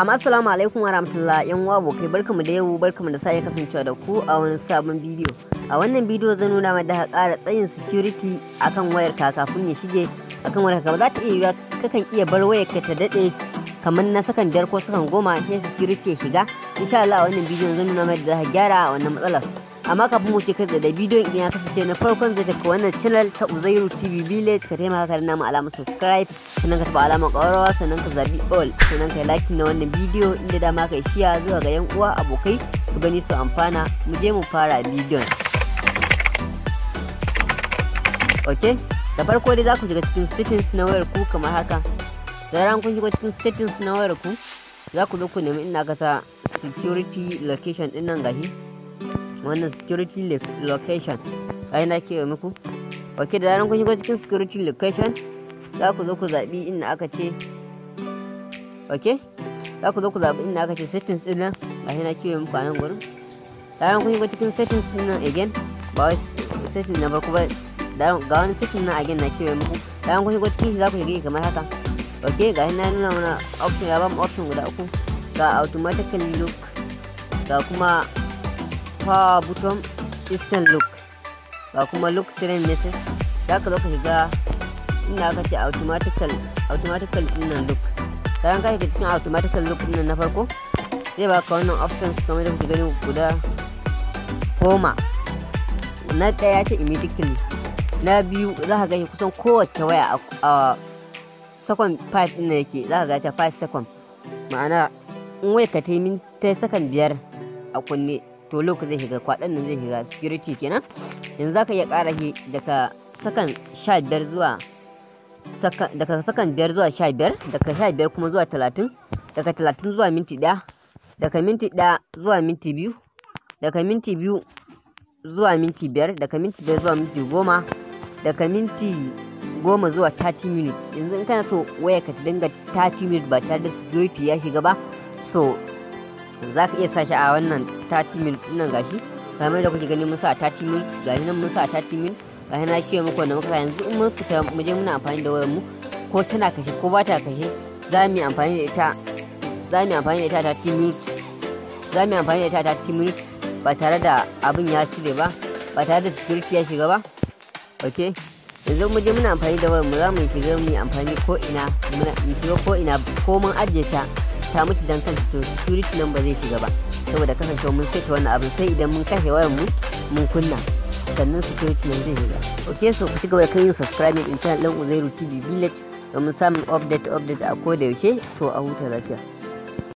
Assalamu alaikum wa rahmatullahi yan uwa abokai, barkamu da yau, barkamu da sake kasancewa da ku a wani sabon bidiyo. A wannan bidiyo zan nuna maka da ƙara tsayin security akan wayarka kafin ya shige akan wayarka. Ba za ta iya kakan iya bar wayarka ta dade kamar na sakan 5 ko sakan 10 sai security ya shiga. Insha Allah a wannan bidiyon zan nuna maka da gyara wannan matsalar. Amma kafin mu ce kai da bidiyon idan ya kasance na farkon zai taka wannan channel ta UzairuTV Village, ka taimaka ka danna mu alamar subscribe, sannan ka taɓa alamar ƙwararrawa, sannan ka zabi all, sannan ka yi like na wannan bidiyo inda dama ka shiya zuwa ga yan uwa abokai su gani su amfana. Mu je mu fara bidiyon. Okay, da farko dai za ku shiga cikin settings na wayar ku kamar haka. Da ran kun shiga cikin settings na wayar ku za ku zo ku nemi ina ka sa security location din nan gashi. Wannan security location ai na kewa muku. Ok, da zaran kun shigo cikin security location za ku zo ku zaɓi inda aka ce inda aka ce settings din nan gashi na kewa muku a nan gurin. Da zaran kun shigo cikin settings din nan again, ba wai settings na farko ba, ga wani settings na again na kewa muku. Da zaran kun shigo cikin shi za ku shiga kamar haka. Ok, gashi na nuna mana option, ya ba mu option guda uku, ga automatically look, ga kuma power button instant look, ga kuma look screen message. Za ka zo ka shiga inda aka ce automatical dinnan look. Karan ka shiga cikin automatical look dinnan na farko zai baka wannan options kamar da kuke gani guda 10. Na ɗaya ce immediately, na biyu za ka gani kusan kowace waya a second 5 din yake, za ka ga ta 5 second, ma'ana in waya ka ta yi second 5 a kunne to lokaci zai shiga, kwaɗan nan zai shiga security kenan. Yanzu za ka iya ƙara shi daga sakan 15 zuwa daga sakan 5 zuwa 15, daga 15 kuma zuwa 30, daga 30 zuwa minti 1, daga minti 1 zuwa minti 2, daga minti 2 zuwa minti 5, daga minti 5 zuwa minti 10, daga minti 10 zuwa 30 minutes. Yanzu in kana so waya ka ta dinga 30 minutes ba tare da security ya shiga ba, so za ka iya sashi a wannan 30 minutes nan gashi kamar da kuke gani mun sa 30 minutes, gashi nan mun sa 30 minutes, gashi na kiyo muku wanda muka sa. Yanzu in mun fita mu je muna amfani da wayar mu, ko tana kashe ko ba ta kashe, za mu yi amfani da ita 30 minutes, za mu yi amfani da ita 30 minutes ba tare da abin ya cire ba, ba tare da security ya shiga ba. Okay, yanzu mu je muna amfani da wayar mu, za mu shiga mu yi amfani ko ina, mu shiga ko ina, ko mun ajiye ta mutu dan kanta, to security nan ba zai shiga ba, saboda kasancewa mun saita wannan abin sai idan mun kashe wayar mu mun kunna sannan security nan zai shiga. Okay, so ku ci gaba da yin subscribe din channel din UzairuTV Village domin samun update a koda yaushe. So a huta lafiya.